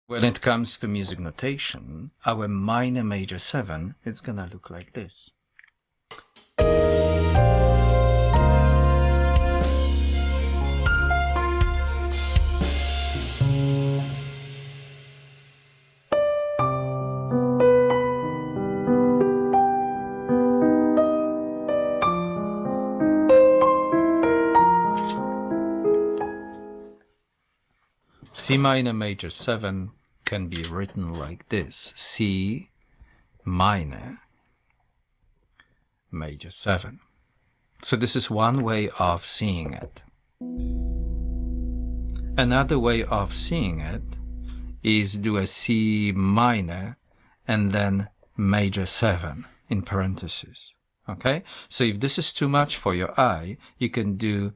When it comes to music notation, our minor major 7 is gonna look like this. C minor major 7 can be written like this: C minor major 7. So this is one way of seeing it. Another way of seeing it is do a C minor and then major 7 in parentheses. Okay? So if this is too much for your eye, you can do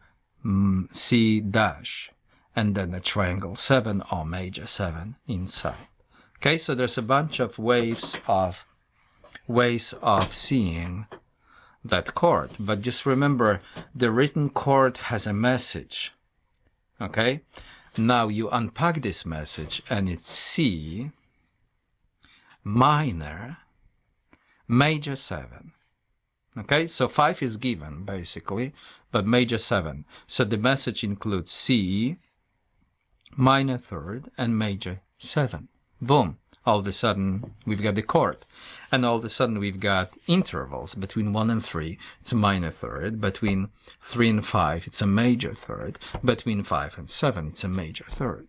C dash and then a triangle 7 or major 7 inside. Okay, so there's a bunch of ways of seeing that chord, but just remember the written chord has a message. Okay, now you unpack this message and it's C minor major 7. Okay, so 5 is given basically, but major 7. So the message includes C minor 3rd and major 7. Boom. All of a sudden we've got the chord, and all of a sudden we've got intervals between 1 and 3, it's a minor 3rd, between 3 and 5 it's a major 3rd, between 5 and 7 it's a major 3rd.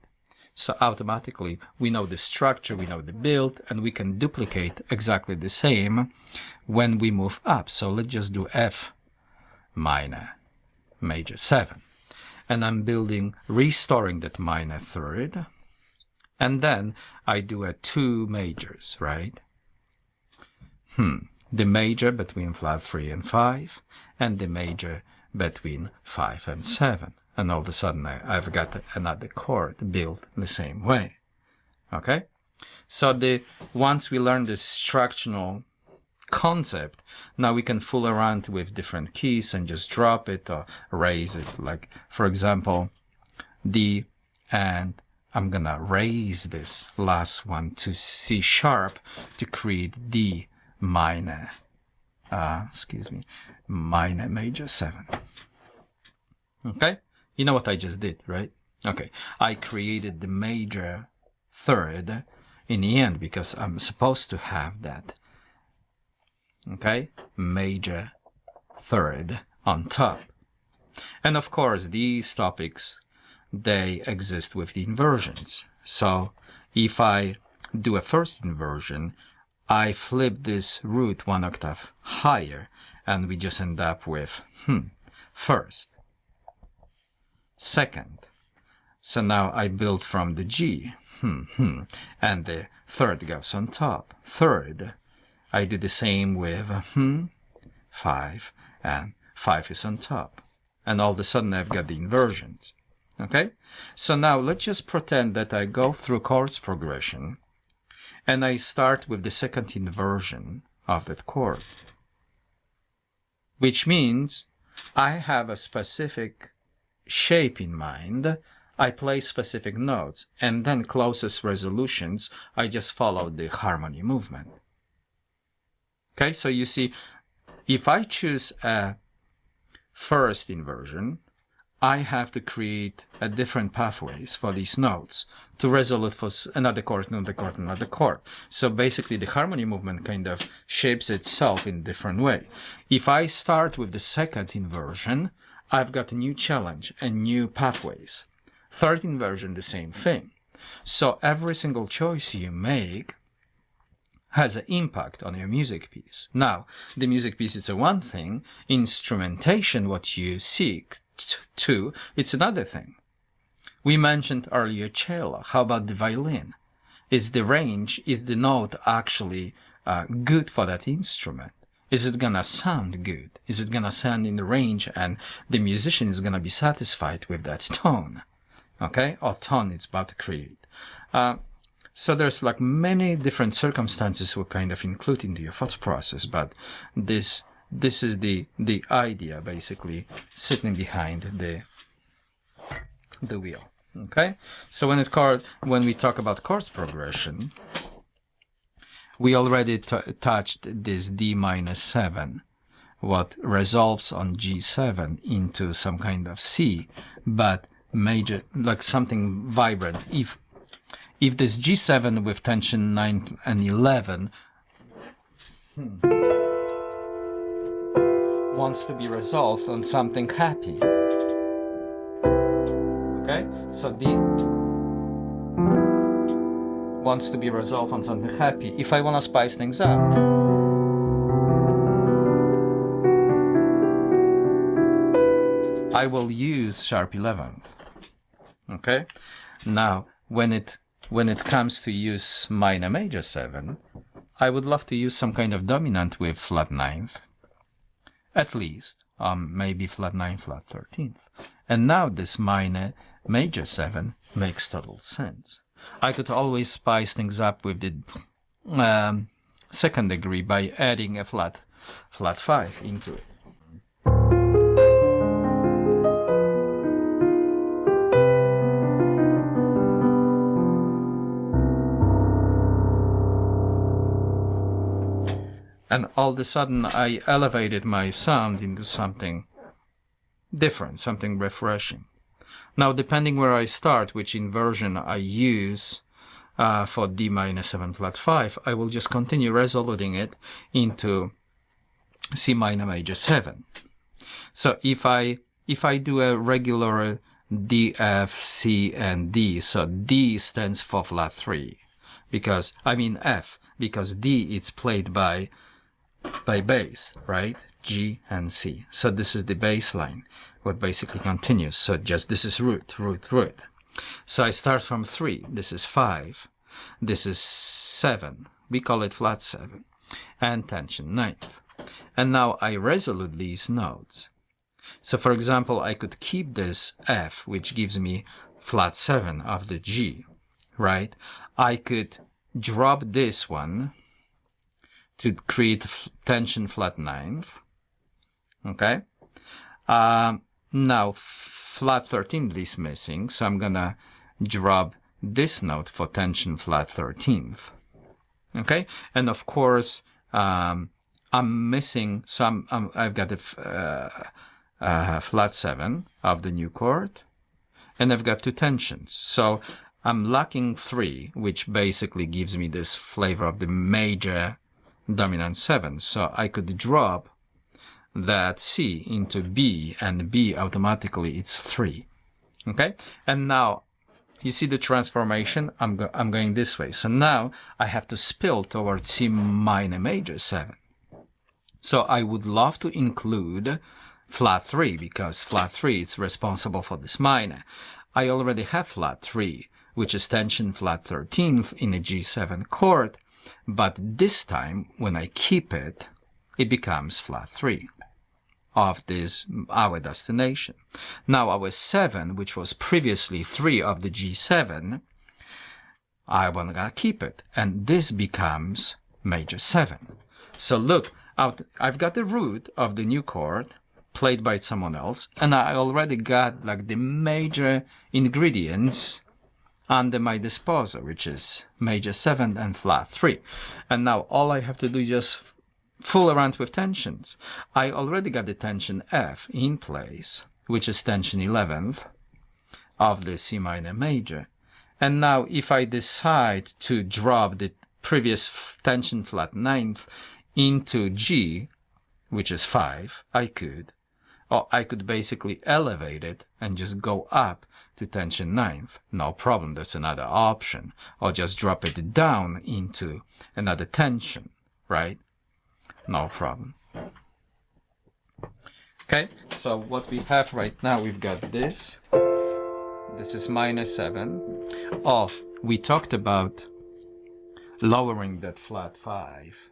So automatically we know the structure, we know the build, and we can duplicate exactly the same when we move up. So let's just do F minor major 7. And I'm restoring that minor 3rd, and then I do a 2 majors, right? The major between flat 3 and 5, and the major between 5 and 7. And all of a sudden I've got another chord built the same way. Okay? So once we learn the structural concept, now we can fool around with different keys and just drop it or raise it. Like, for example, D, and I'm gonna raise this last one to C sharp to create D minor, minor major 7. Okay? You know what I just did, right? Okay. I created the major 3rd in the end because I'm supposed to have that. Okay, major 3rd on top. And of course, these topics, they exist with the inversions. So if I do a first inversion, I flip this root 1 octave higher, and we just end up with first, second. So now I build from the G, and the 3rd goes on top, 3rd. I do the same with 5, and 5 is on top. And all of a sudden I've got the inversions. Okay? So now let's just pretend that I go through chords progression, and I start with the second inversion of that chord. Which means I have a specific shape in mind, I play specific notes, and then closest resolutions, I just follow the harmony movement. Okay, so you see, if I choose a first inversion, I have to create a different pathways for these notes to resolve for another chord, another chord, another chord. So basically the harmony movement kind of shapes itself in a different way. If I start with the second inversion, I've got a new challenge and new pathways. Third inversion, the same thing. So every single choice you make has an impact on your music piece. Now, the music piece is a one thing, instrumentation, what you seek to, it's another thing. We mentioned earlier cello. How about the violin? Is the range, is the note actually good for that instrument? Is it gonna sound good? Is it gonna sound in the range and the musician is gonna be satisfied with that tone? Okay, or tone it's about to create. So there's like many different circumstances we kind of include into your thought process, but this is the idea basically sitting behind the wheel. Okay, so when we talk about chords progression, we already touched this D-7, what resolves on G7 into some kind of C, but major, like something vibrant. If this G7 with tension 9 and 11 wants to be resolved on something happy, okay, so D wants to be resolved on something happy. If I want to spice things up, I will use sharp 11th. Okay, now when it comes to use minor major 7, I would love to use some kind of dominant with flat 9th, at least, maybe flat 9, flat 13th. And now this minor major 7 makes total sense. I could always spice things up with the second degree by adding a flat 5 into it. And all of a sudden, I elevated my sound into something different, something refreshing. Now, depending where I start, which inversion I use for D-7 flat 5, I will just continue resoluting it into C minor major 7. So if I do a regular D, F, C, and D, so D stands for flat 3, because, I mean F, because D it's played by bass, right? G and C. So this is the bass line, what basically continues. So just this is root. So I start from 3. This is 5. This is 7. We call it flat 7. And tension 9th. And now I resolute these notes. So for example, I could keep this F, which gives me flat 7 of the G, right? I could drop this one to create tension flat 9th. Okay. Now flat 13th is missing, so I'm gonna drop this note for tension flat 13th. Okay. And of course, I'm missing some. I've got a flat 7 of the new chord, and I've got 2 tensions. So I'm lacking 3, which basically gives me this flavor of the major dominant 7. So I could drop that C into B, and B automatically it's 3. Okay, and now you see the transformation. I'm going this way. So now I have to spill towards C minor major 7. So I would love to include flat 3, because flat 3 is responsible for this minor. I already have flat 3, which is tension flat 13th in a G7 chord, but this time when I keep it, it becomes flat 3 of this, our destination. Now our 7, which was previously 3 of the G7, I want to keep it, and this becomes major 7. So look, I've got the root of the new chord played by someone else, and I already got like the major ingredients under my disposal, which is major 7 and flat 3. And now all I have to do is just fool around with tensions. I already got the tension F in place, which is tension 11th of the C minor major. And now if I decide to drop the previous tension flat 9th into G, which is 5, I could. Or I could basically elevate it and just go up to tension 9th. No problem, that's another option. Or just drop it down into another tension, right? No problem. Okay, so what we have right now, we've got this. This is minor 7. Oh, we talked about lowering that flat 5.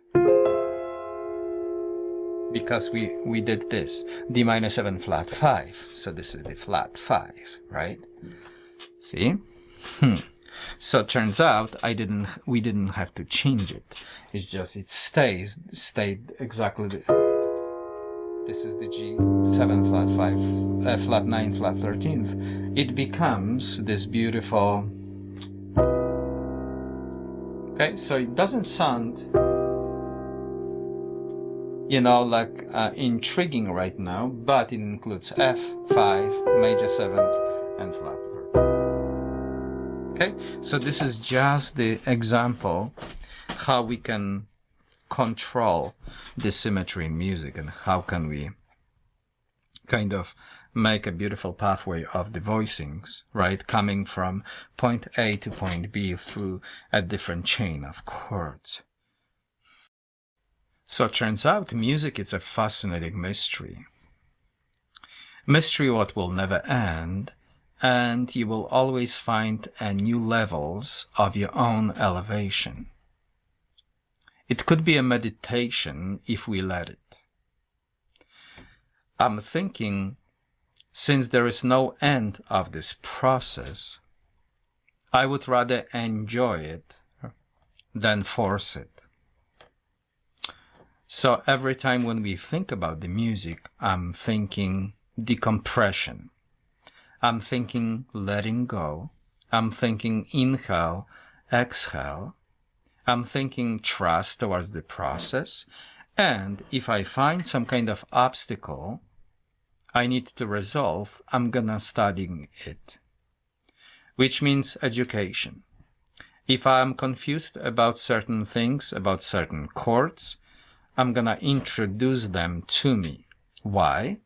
Because we did this, D-7 flat 5. So this is the flat 5, right? See? So it turns out we didn't have to change it. It's just it stayed exactly the this is the G7 flat 5, flat 9, flat 13th, it becomes this beautiful. Okay, so it doesn't sound, you know, like intriguing right now, but it includes F5, major 7th, and flat 13th. Okay, so this is just the example how we can control the symmetry in music and how can we kind of make a beautiful pathway of the voicings, right? Coming from point A to point B through a different chain of chords. So it turns out music is a fascinating mystery. Mystery what will never end, and you will always find new levels of your own elevation. It could be a meditation if we let it. I'm thinking, since there is no end of this process, I would rather enjoy it than force it. So every time when we think about the music, I'm thinking decompression. I'm thinking letting go. I'm thinking inhale, exhale. I'm thinking trust towards the process. And if I find some kind of obstacle I need to resolve, I'm gonna study it. Which means education. If I'm confused about certain things, about certain chords, I'm gonna introduce them to me. Why?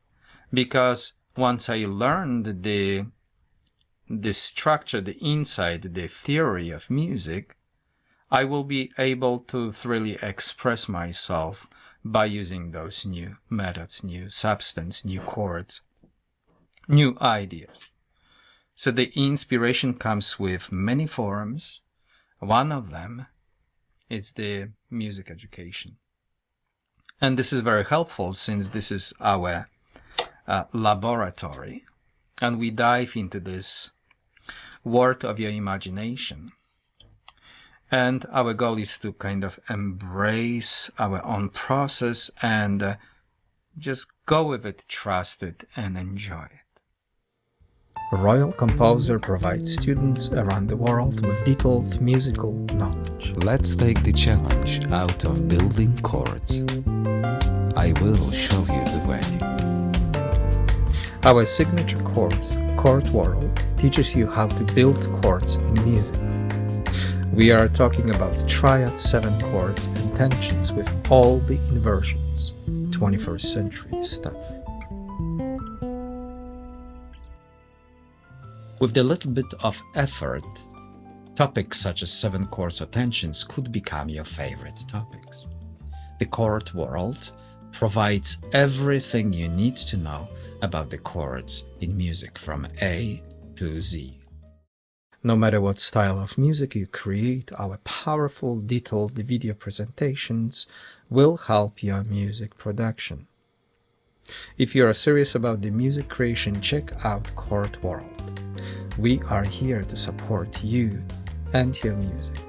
Because once I learned the structure, the inside, the theory of music, I will be able to freely express myself by using those new methods, new substance, new chords, new ideas. So the inspiration comes with many forms. One of them is the music education. And this is very helpful since this is our laboratory. And we dive into this world of your imagination. And our goal is to kind of embrace our own process and just go with it, trust it, and enjoy it. Royal Composer provides students around the world with detailed musical knowledge. Let's take the challenge out of building chords. I will show you the way. Our signature course, Chord World, teaches you how to build chords in music. We are talking about triad 7 chords and tensions with all the inversions, 21st century stuff. With a little bit of effort, topics such as 7 chords or tensions could become your favorite topics. The Chord World provides everything you need to know about the chords in music from A to Z. No matter what style of music you create, our powerful, detailed video presentations will help your music production. If you are serious about the music creation, check out Chord World. We are here to support you and your music.